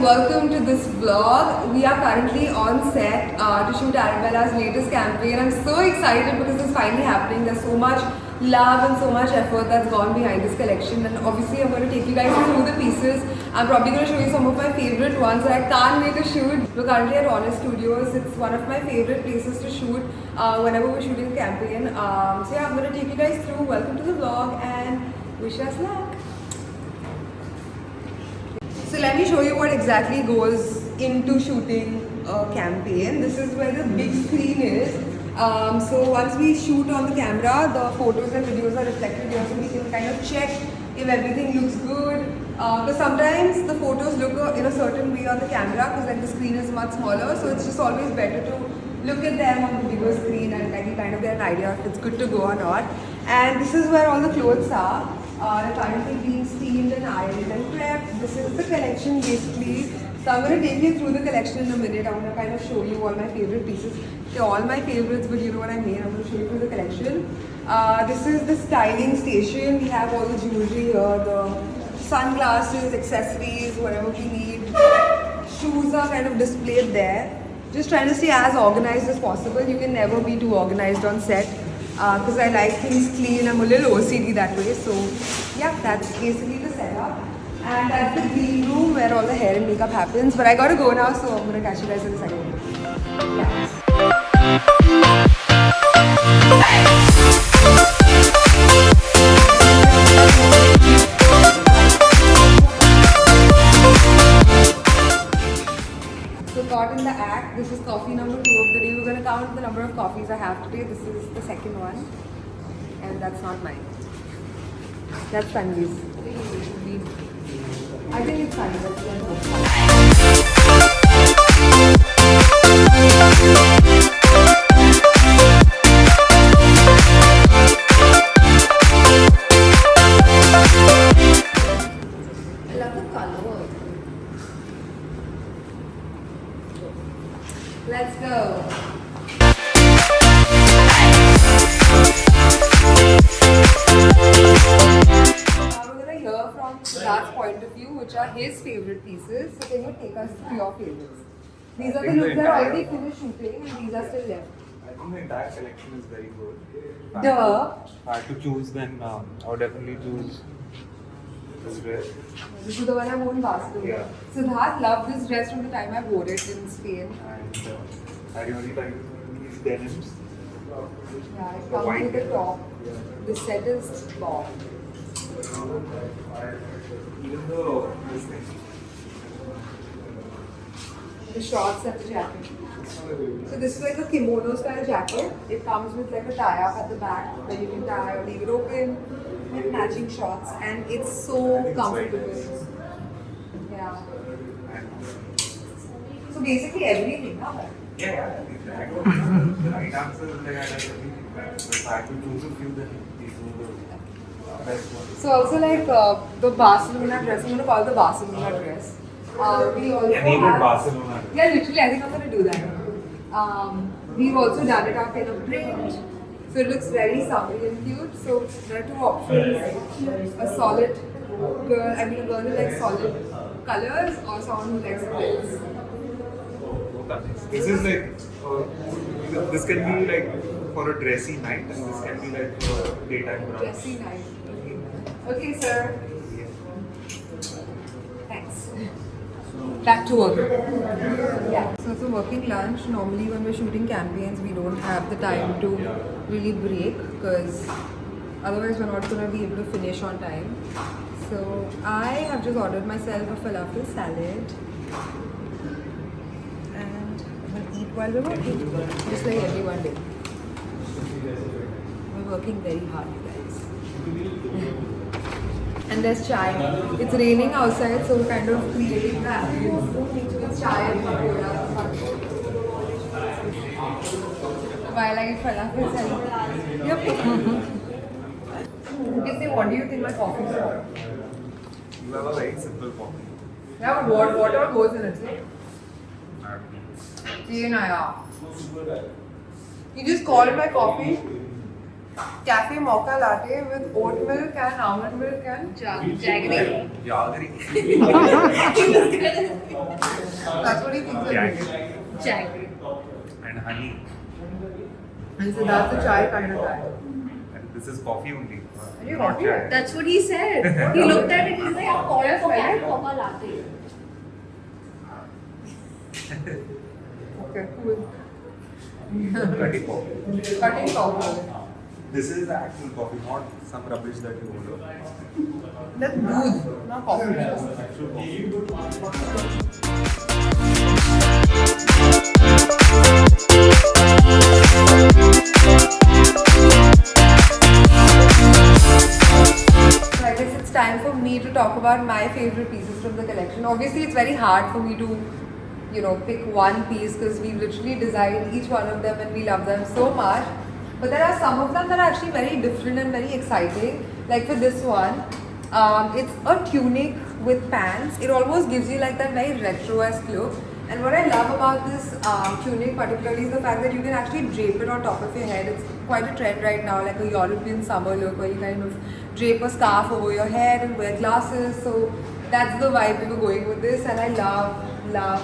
welcome to this vlog. We are currently on set to shoot Arabella's latest campaign. I'm so excited because it's finally happening. There's so much love and so much effort that's gone behind this collection, and obviously I'm going to take you guys through the pieces. I'm probably going to show you some of my favorite ones that I can't wait to shoot. We're currently at Honest Studios. It's one of my favorite places to shoot whenever we're shooting a campaign. So yeah, I'm going to take you guys through. Welcome to the vlog and wish us luck. So let me show you what exactly goes into shooting a campaign. This is where the big screen is. So once we shoot on the camera, the photos and videos are reflected here, so we can kind of check if everything looks good. Because sometimes the photos look in a certain way on the camera because like the screen is much smaller, so it's just always better to look at them on the bigger screen and like you kind of get an idea if it's good to go or not. And this is where all the clothes are. They're currently being steamed and ironed and prepped. This is the collection basically. So I'm going to take you through the collection in a minute. I'm going to kind of show you all my favorite pieces. They're all my favorites, but you know what I mean. I'm going to show you through the collection. This is the styling station. We have all the jewelry here, the sunglasses, accessories, whatever we need. Shoes are kind of displayed there. Just trying to stay as organized as possible. You can never be too organized on set. Because I like things clean. I'm a little OCD that way. So yeah, that's basically the setup. And that's the green room where all the hair and makeup happens. But I gotta go now, so I'm gonna catch you guys in a second. Yeah. So caught in the act, this is coffee number 2 of the day. We're gonna count the number of coffees I have today. This is the second one. And that's not mine. That's Tanvi's. I think it's fine. Let's go. I love the color. Let's go. From Siddharth's point of view, which are his favorite pieces. So can you take us to your favorites? These are the looks that are already finished shooting and these are still left. I think the entire collection is very good. If I had to choose, then I would definitely choose this dress. This is the one I wore in Barcelona. Yeah. Siddharth loved this dress from the time I wore it in Spain. And I really like these denims. Yeah, it comes with the top. Yeah. The set is bomb. Even though this thing. The shorts and the jacket. So this is like a kimono style jacket. It comes with like a tie up at the back where you can tie or leave it open with matching shorts, and it's so comfortable. Yeah. So basically everything, huh? Yeah. The right answer is like I like everything. But if I had to choose a few, then these were the best ones. So also like the Barcelona dress, I'm going to call it the Barcelona dress. We also have, Barcelona. Yeah, literally I think I'm going to do that. We've also done it up in a print. So it looks very summery and cute. So there are two options. A solid girl, I mean a girl who likes solid colors or someone who likes prints. This is like, this can be like for a dressy night, and this can be like for daytime brunch. Dressy night. Okay, sir. Thanks. Back to work. Yeah. So it's a working lunch. Normally when we're shooting campaigns, we don't have the time to really break because otherwise we're not going to be able to finish on time. So I have just ordered myself a falafel salad. And I'm going to eat while we're working. Just like everyone did. We're working very hard, you guys. And there's chai. It's raining outside, so we're kind of creating that with chai and pakoda. While I eat falafel salad. Yep. Okay, say, what do you think my coffee is for? You have a very simple coffee. Yeah, but what goes in it? You just called my coffee cafe mocha latte with oat milk and almond milk and jaggery. Jaggery. That's what he thinks of Jaggery. Jaggery. And honey. And so that's a chai kind of guy. And this is coffee only. you Not coffee? chai. That's what he said. He looked at it, he's like, I've called for cafe mocha latte. Okay, cool. Cutting coffee. Cutting coffee. This is the actual coffee, not some rubbish that you order. That's good, not coffee. Actual coffee. So I guess it's time for me to talk about my favorite pieces from the collection. Obviously, it's very hard for me to, pick one piece because we literally designed each one of them and we love them so much. But there are some of them that are actually very different and very exciting. Like for this one, it's a tunic with pants. It almost gives you like that very retro-esque look. And what I love about this tunic particularly is the fact that you can actually drape it on top of your head. It's quite a trend right now, like a European summer look where you kind of drape a scarf over your head and wear glasses. So that's the vibe we were going with this, and I love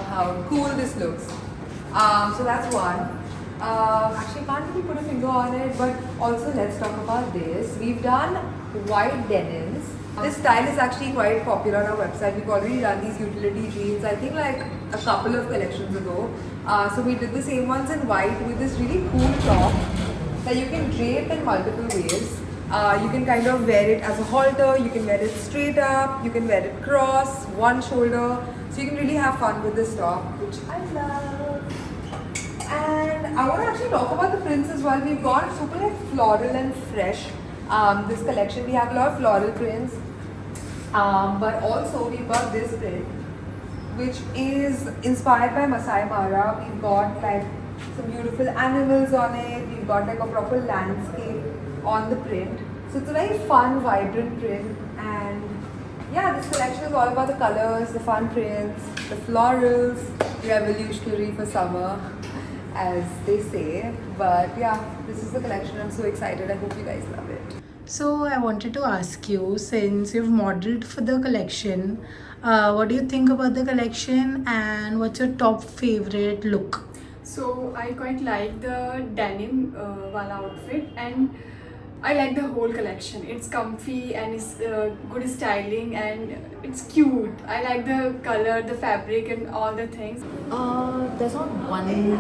how cool this looks. So that's one. Actually, can't really put a finger on it, but also let's talk about this. We've done white denims. This style is actually quite popular on our website. We've already done these utility jeans, I think like a couple of collections ago. So we did the same ones in white with this really cool top that you can drape in multiple ways. You can kind of wear it as a halter, you can wear it straight up, you can wear it cross, one shoulder. So you can really have fun with this top, which I love. And I want to actually talk about the prints as well. We've got super like floral and fresh. This collection, we have a lot of floral prints. But also we've got this print, which is inspired by Masai Mara. We've got like some beautiful animals on it. We've got like a proper landscape on the print. So it's a very fun, vibrant print. And yeah, this collection is all about the colors, the fun prints, the florals, revolutionary for summer, as they say. But yeah, this is the collection. I'm so excited. I hope you guys love it. So I wanted to ask you, since you've modeled for the collection, what do you think about the collection and what's your top favorite look? So I quite like the denim wala outfit, and I like the whole collection. It's comfy and it's good styling and it's cute. I like the color, the fabric and all the things. There's not one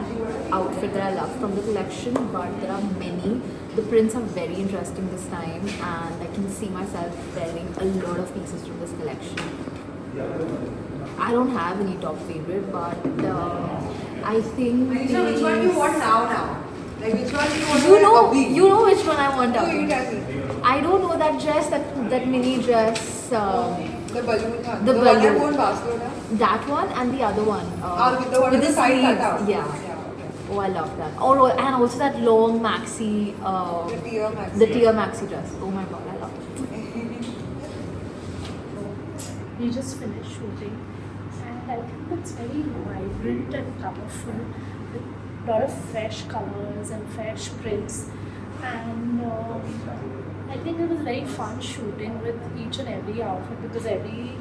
outfit that I love from the collection, but there are many. The prints are very interesting this time, and I can see myself wearing a lot of pieces from this collection. I don't have any top favorite, but I think Anisha, which one do you want now? Like which one do you want? you know which one I want No, out. you tell me. I don't know that dress, that mini dress, The balloon one. The one I balloon. wore in Barcelona. that one and the other one. With the one with the side sleeves. cut out. Yeah. Okay. Oh, I love that. Oh, and also that long maxi, The tier max. the tier maxi dress. Oh my god, I love it. We just finished shooting, and I think it's very vibrant and colorful with a lot of fresh colors and fresh prints. And I think it was very fun shooting with each and every outfit, because every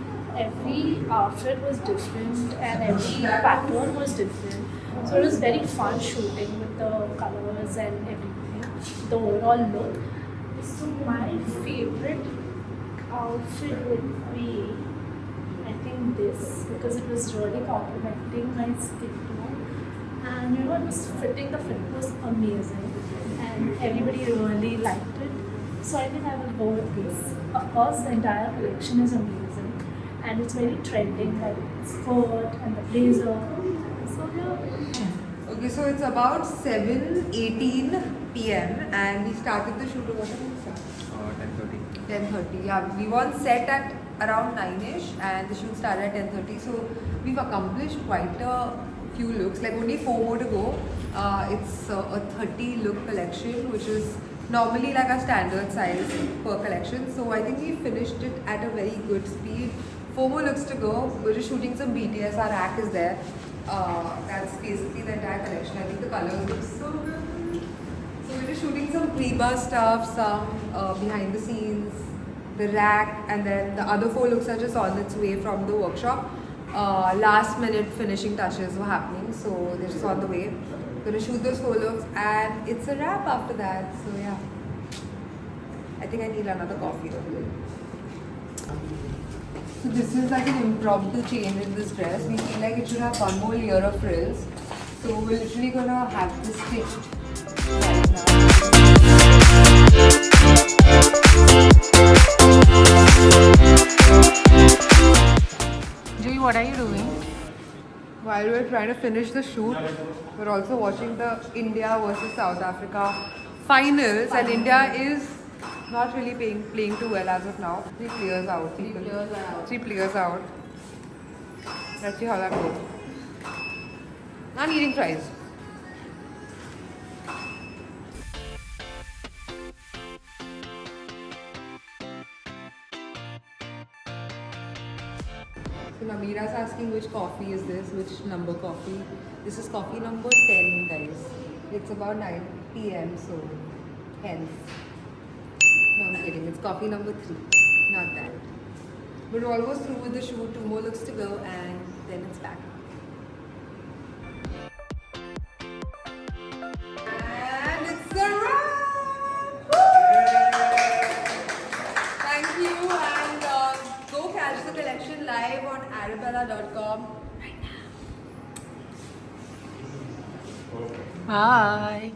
outfit was different and every pattern was different. So it was very fun shooting with the colors and everything, the overall look. So my favorite outfit would be, I think, this, because it was really complimenting my skin tone, and it was fitting. The fit was amazing and everybody really liked it. So I think I will go with this. Of course, the entire collection is amazing and it's very trending, like the skirt and the blazer. So yeah. Okay, so it's about 7:18 p.m. and we started the shoot at what time? 10:30. 10:30. Yeah, we were on set at around 9ish and the shoot started at 10:30. So we've accomplished quite a few looks. Like only 4 more to go. It's a 30 look collection, which is normally like a standard size per collection. So I think we finished it at a very good speed. 4 more looks to go. We're just shooting some BTS. Our rack is there. That's basically the entire collection. I think the colors look so good. So we're just just shooting some pre-buzz stuff, some behind the scenes, the rack, and then the other 4 looks are just on its way from the workshop. Last minute finishing touches were happening, so they're just on the way. Gonna shoot those 4 looks, and it's a wrap after that. So yeah, I think I need another coffee though. So this is like an impromptu change in this dress. We feel like it should have one more layer of frills. So we're literally gonna have this stitched right now. Joey, what are you doing? While we're trying to finish the shoot, we're also watching the India versus South Africa finals, and India is not really playing too well as of now. 3 players out. 3 players out. Let's see how that goes. I'm eating fries. So Namira's asking which coffee is this, which number coffee. This is coffee number 10, guys. It's about 9 p.m. so hence. No, I'm kidding. It's coffee number 3, not that. But we're almost through with the shoot. 2 more looks to go, and then it's back. And it's a wrap! Thank you, and go catch the collection live on arabella.com right now. Bye.